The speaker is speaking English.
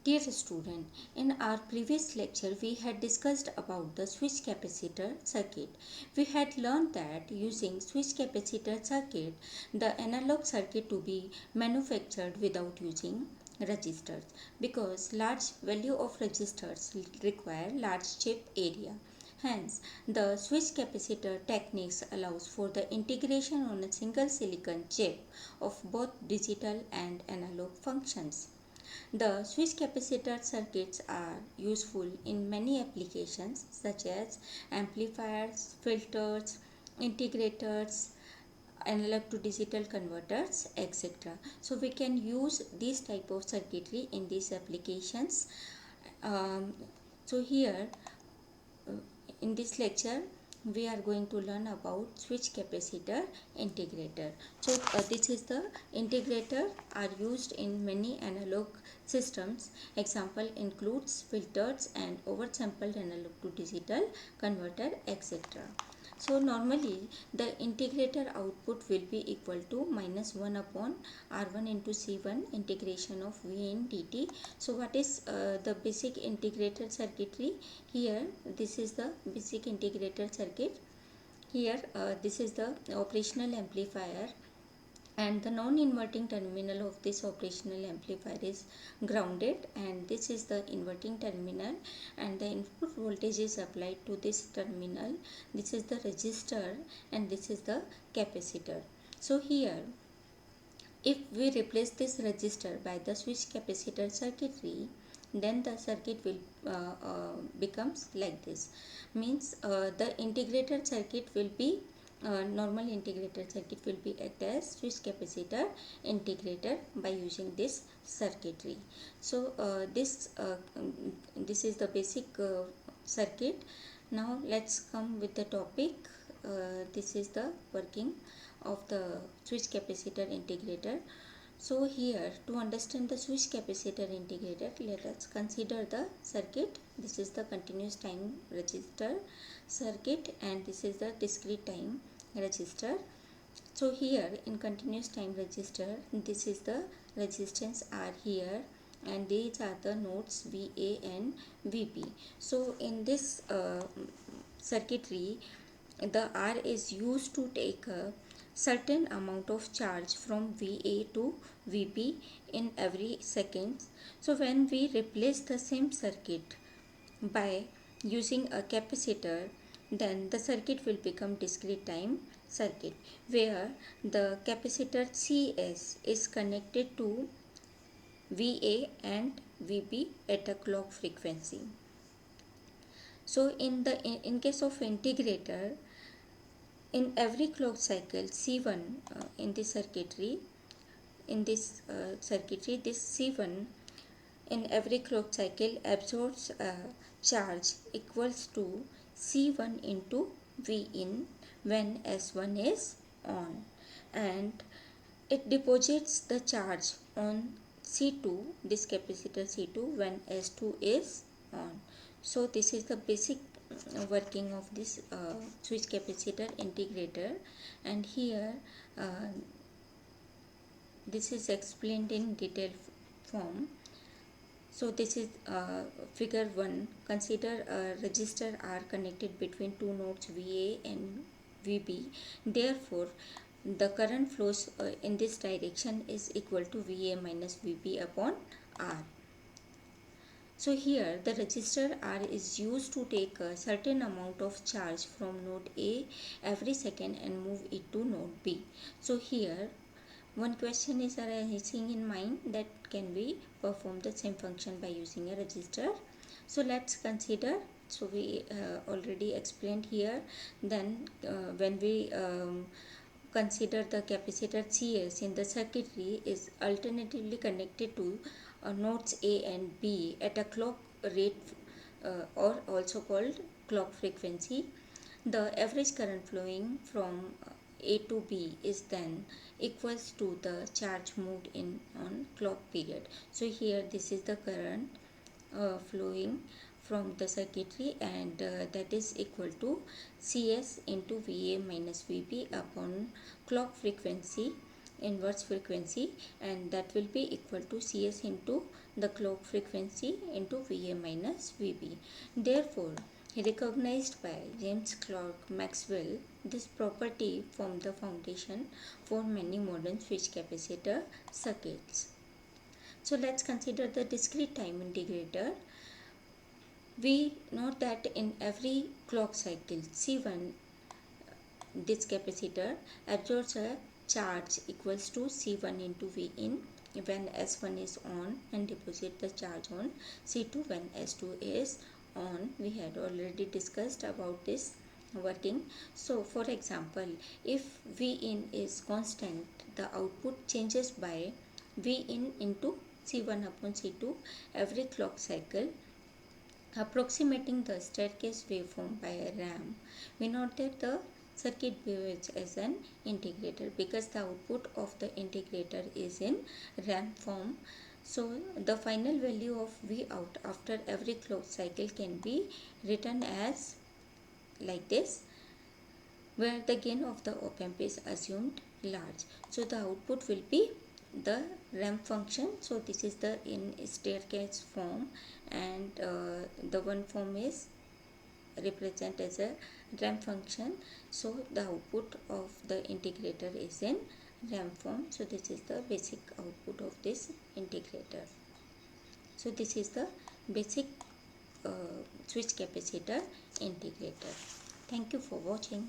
Dear student, in our previous lecture we had discussed about the switch capacitor circuit. We had learned that using switch capacitor circuit, the analog circuit to be manufactured without using resistors because large value of resistors require large chip area. Hence, the switch capacitor techniques allows for the integration on a single silicon chip of both digital and analog functions. The switch capacitor circuits are useful in many applications such as amplifiers, filters, integrators, analog to digital converters, etc. So we can use this type of circuitry in these applications. Um, so here uh, in this lecture we are going to learn about switch capacitor integrator. So this is the integrator are used in many analog systems. Example includes filters and oversampled analog to digital converter, etc. So normally the integrator output will be equal to minus 1 upon R1 into C1 integration of V in dt. So what is the basic integrated circuitry? Here this is the basic integrated circuit. Here this is the operational amplifier, and the non-inverting terminal of this operational amplifier is grounded, and this is the inverting terminal, and the input voltage is applied to this terminal. This is the resistor and this is the capacitor. So here if we replace this resistor by the switch capacitor circuitry, then the circuit will becomes like this. Means the integrated circuit will be normal integrated circuit will be act as switch capacitor integrator by using this circuitry. So this is the basic circuit. Now let's come with the topic. This is the working of the switch capacitor integrator. So here to understand the switch capacitor integrator, let us consider the circuit. This is the continuous time resistor circuit and this is the discrete time resistor. So here in continuous time resistor, this is the resistance R here, and these are the nodes VA and VB. So in this circuitry, the R is used to take a certain amount of charge from VA to VB in every second. So when we replace the same circuit by using a capacitor, then the circuit will become discrete time circuit where the capacitor CS is connected to VA and VB at a clock frequency. So in case of integrator, in every clock cycle C1 in this circuitry, this C1 in every clock cycle absorbs a charge equals to C1 into V in when S1 is on, and it deposits the charge on C2, this capacitor C2, when S2 is on. So this is the basic working of this switch capacitor integrator, and here this is explained in detailed form. So this is figure 1. Consider a resistor R connected between two nodes VA and VB. Therefore, the current flows in this direction is equal to VA minus VB upon R. So here the resistor R is used to take a certain amount of charge from node A every second and move it to node B. So here one question is arising in mind, that can we perform the same function by using a resistor? So let's consider. So we already explained here. Then when we consider the capacitor CS in the circuitry is alternatively connected to nodes A and B at a clock rate or also called clock frequency. The average current flowing from A to B is then equals to the charge moved in on clock period. So here this is the current flowing from the circuitry, and that is equal to CS into VA minus VB upon clock frequency, inverse frequency, and that will be equal to CS into the clock frequency into Va minus Vb. Therefore, recognized by James Clerk Maxwell, this property formed the foundation for many modern switch capacitor circuits. So let's consider the discrete time integrator. We know that in every clock cycle C1, this capacitor absorbs a charge equals to C1 into V in when S1 is on and deposit the charge on C2 when S2 is on. We had already discussed about this working. So for example, if V in is constant, the output changes by V in into C1 upon C2 every clock cycle, approximating the staircase waveform by a ramp. We note that the circuit behaves as an integrator because the output of the integrator is in ramp form. So the final value of V out after every clock cycle can be written as like this, where the gain of the op amp is assumed large. So the output will be the ramp function. So this is the in staircase form, and the one form is represent as a ramp function. So the output of the integrator is in ramp form. So this is the basic output of this integrator. So this is the basic switch capacitor integrator. Thank you for watching.